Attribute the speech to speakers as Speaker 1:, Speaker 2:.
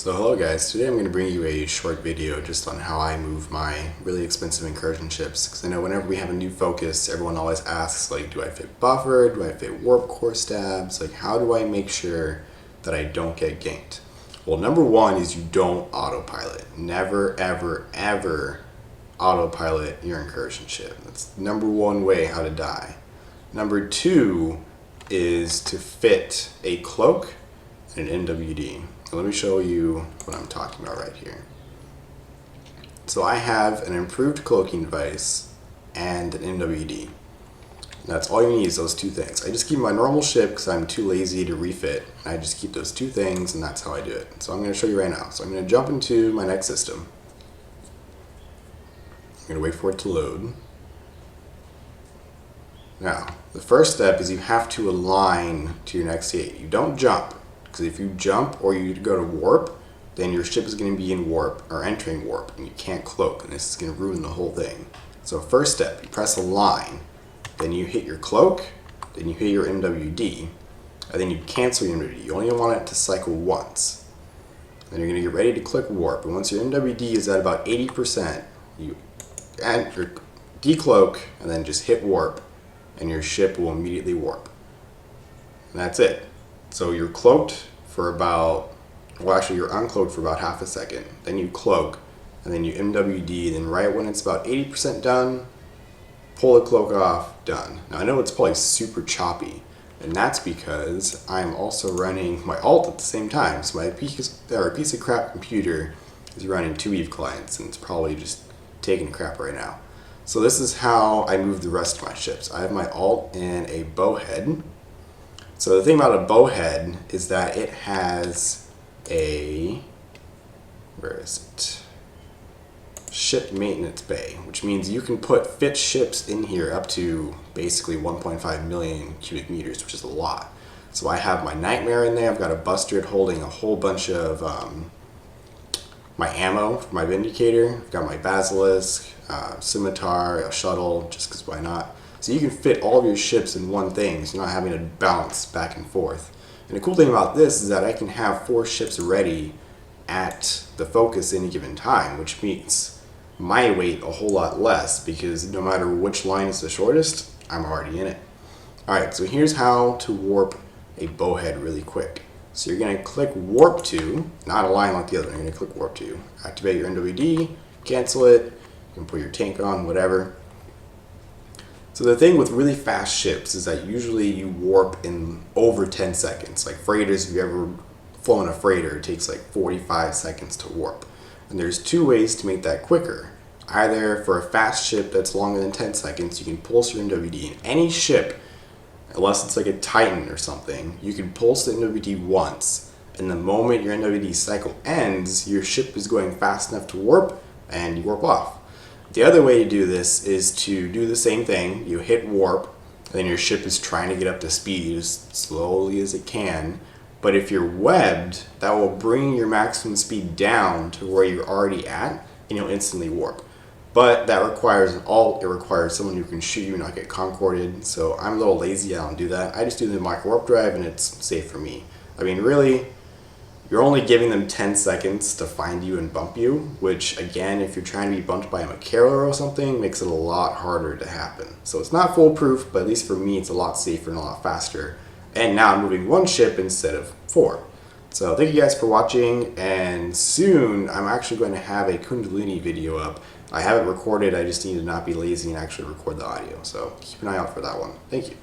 Speaker 1: So hello guys, today I'm going to bring you a short video just on how I move my really expensive incursion ships, because I know whenever we have a new focus, everyone always asks, like, do I fit buffer, do I fit warp core stabs, like how do I make sure that I don't get ganked? Well, number one is you don't autopilot. Never ever ever autopilot your incursion ship. That's number one way how to die. Number two is to fit a cloak and an NWD. Let me show you what I'm talking about right here. So I have an improved cloaking device and an NWD. That's all you need is those two things. I just keep my normal ship because I'm too lazy to refit. I just keep those two things and that's how I do it. So I'm going to show you right now. So I'm going to jump into my next system. I'm going to wait for it to load. Now, the first step is you have to align to your next state. You don't jump. Because if you jump or you go to warp, then your ship is going to be in warp or entering warp and you can't cloak, and this is going to ruin the whole thing. So first step, you press align, then you hit your cloak, then you hit your MWD, and then you cancel your MWD. You only want it to cycle once. Then you're going to get ready to click warp, and once your MWD is at about 80%, you add your decloak and then just hit warp, and your ship will immediately warp. And that's it. So you're cloaked for about, well actually you're uncloaked for about half a second, then you cloak, and then you MWD, then right when it's about 80% done, pull the cloak off, done. Now I know it's probably super choppy, and that's because I'm also running my alt at the same time, so my piece of crap computer is running two Eve clients, and it's probably just taking a crap right now. So this is how I move the rest of my ships. I have my alt in a bowhead. So the thing about a bowhead is that it has a, where is it? Ship maintenance bay, which means you can fit ships in here up to basically 1.5 million cubic meters, which is a lot. So I have my Nightmare in there. I've got a Bustard holding a whole bunch of my ammo for my Vindicator. I've got my Basilisk, Scimitar, a Shuttle, just because why not? So you can fit all of your ships in one thing, so you're not having to bounce back and forth. And the cool thing about this is that I can have 4 ships ready at the focus any given time, which means my weight a whole lot less, because no matter which line is the shortest, I'm already in it. Alright, so here's how to warp a bowhead really quick. So you're going to click warp to, not align like the other one, you're going to click warp to. Activate your NWD, cancel it, you can put your tank on, whatever. So the thing with really fast ships is that usually you warp in over 10 seconds. Like freighters, if you've ever flown a freighter, it takes like 45 seconds to warp. And there's 2 ways to make that quicker. Either for a fast ship that's longer than 10 seconds, you can pulse your NWD. In any ship, unless it's like a Titan or something, you can pulse the NWD once, and the moment your NWD cycle ends, your ship is going fast enough to warp, and you warp off. The other way to do this is to do the same thing. You hit warp, and then your ship is trying to get up to speed as slowly as it can. But if you're webbed, that will bring your maximum speed down to where you're already at, and you'll instantly warp. But that requires an alt. It requires someone who can shoot you and not get concorded. So I'm a little lazy, I don't do that. I just do the micro warp drive, and it's safe for me. I mean, really, you're only giving them 10 seconds to find you and bump you, which again, if you're trying to be bumped by a Macaro or something, makes it a lot harder to happen. So it's not foolproof, but at least for me, it's a lot safer and a lot faster. And now I'm moving 1 ship instead of 4. So thank you guys for watching, and soon I'm actually going to have a Kundalini video up. I have it recorded, I just need to not be lazy and actually record the audio. So keep an eye out for that one. Thank you.